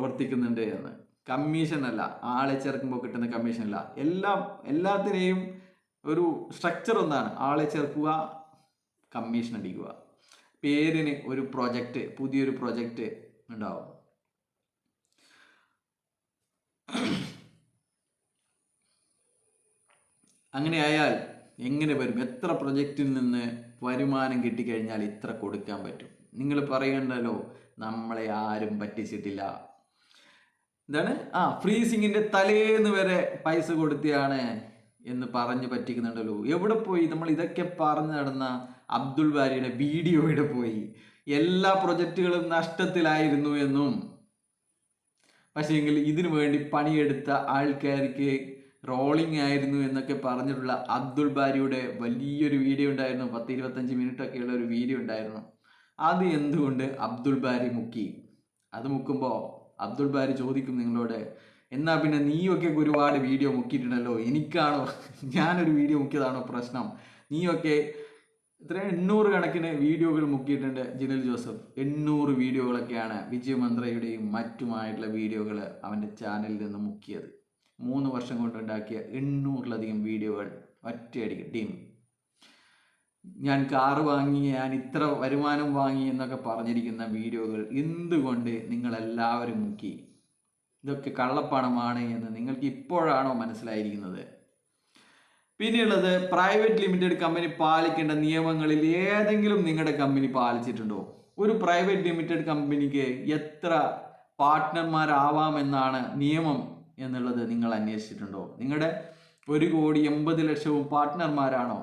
പ്രവർത്തിക്കുന്നുണ്ട് എന്ന്. കമ്മീഷൻ അല്ല, ആളെ ചേർക്കുമ്പോൾ കിട്ടുന്ന കമ്മീഷൻ അല്ല, എല്ലാത്തിനെയും ഒരു സ്ട്രക്ചർ ഒന്നാണ്. ആളെ ചേർക്കുക, കമ്മീഷൻ അടിക്കുക. പേരിന് ഒരു പ്രൊജക്റ്റ്, പുതിയൊരു പ്രൊജക്റ്റ് ഉണ്ടാവും. അങ്ങനെയായാൽ എങ്ങനെ വരും? എത്ര പ്രൊജക്റ്റിൽ നിന്ന് വരുമാനം കിട്ടിക്കഴിഞ്ഞാൽ ഇത്ര കൊടുക്കാൻ പറ്റും? നിങ്ങൾ പറയണ്ടല്ലോ നമ്മളെ ആരും പറ്റിച്ചിട്ടില്ല. എന്താണ്? ഫ്രീസിങ്ങിന്റെ തലേന്ന് വരെ പൈസ കൊടുത്തിയാണ് എന്ന് പറഞ്ഞ് പറ്റിക്കുന്നുണ്ടല്ലോ. എവിടെ പോയി? നമ്മൾ ഇതൊക്കെ പറഞ്ഞു നടന്ന അബ്ദുൾ ബാരിയുടെ വീഡിയോ ഇവിടെ പോയി? എല്ലാ പ്രൊജക്റ്റുകളും നഷ്ടത്തിലായിരുന്നു എന്നും, പക്ഷേങ്കിൽ ഇതിനു വേണ്ടി പണിയെടുത്ത ആൾക്കാർക്ക് റോളിംഗ് ആയിരുന്നു എന്നൊക്കെ പറഞ്ഞിട്ടുള്ള അബ്ദുൾ ബാരിയുടെ വലിയൊരു വീഡിയോ ഉണ്ടായിരുന്നു. 10-25 മിനിറ്റ് ഒക്കെയുള്ള ഒരു വീഡിയോ ഉണ്ടായിരുന്നു. അത് എന്തുകൊണ്ട് അബ്ദുൾ ബാരി മുക്കി? അത് മുക്കുമ്പോൾ അബ്ദുൾ ബാരി ചോദിക്കും നിങ്ങളോട്, എന്നാ പിന്നെ നീയൊക്കെ ഒരുപാട് വീഡിയോ മുക്കിയിട്ടുണ്ടല്ലോ, എനിക്കാണോ, ഞാനൊരു വീഡിയോ മുക്കിയതാണോ പ്രശ്നം? നീയൊക്കെ ഇത്ര 800 കണക്കിന് വീഡിയോകൾ മുക്കിയിട്ടുണ്ട് ജിനൽ ജോസഫ്. 800 വീഡിയോകളൊക്കെയാണ് വിജയമന്ത്രയുടെയും മറ്റുമായിട്ടുള്ള വീഡിയോകൾ അവൻ്റെ ചാനലിൽ നിന്ന് മുക്കിയത്. 3 വർഷം കൊണ്ടുണ്ടാക്കിയ 800-ലധികം വീഡിയോകൾ ഒറ്റയടിക്ക് ടീം. ഞാൻ കാറ് വാങ്ങി, ഞാൻ ഇത്ര വരുമാനം വാങ്ങി എന്നൊക്കെ പറഞ്ഞിരിക്കുന്ന വീഡിയോകൾ എന്തുകൊണ്ട് നിങ്ങളെല്ലാവരും മുക്കി? ഇതൊക്കെ കള്ളപ്പണമാണ് എന്ന് നിങ്ങൾക്ക് ഇപ്പോഴാണോ മനസ്സിലായിരിക്കുന്നത്? പിന്നെയുള്ളത്, പ്രൈവറ്റ് ലിമിറ്റഡ് കമ്പനി പാലിക്കേണ്ട നിയമങ്ങളിൽ ഏതെങ്കിലും നിങ്ങളുടെ കമ്പനി പാലിച്ചിട്ടുണ്ടോ? ഒരു പ്രൈവറ്റ് ലിമിറ്റഡ് കമ്പനിക്ക് എത്ര പാർട്ട്ണർമാരാവാമെന്നാണ് നിയമം എന്നുള്ളത് നിങ്ങൾ അന്വേഷിച്ചിട്ടുണ്ടോ? നിങ്ങളുടെ 1,80,00,000 പാർട്ട്ണർമാരാണോ?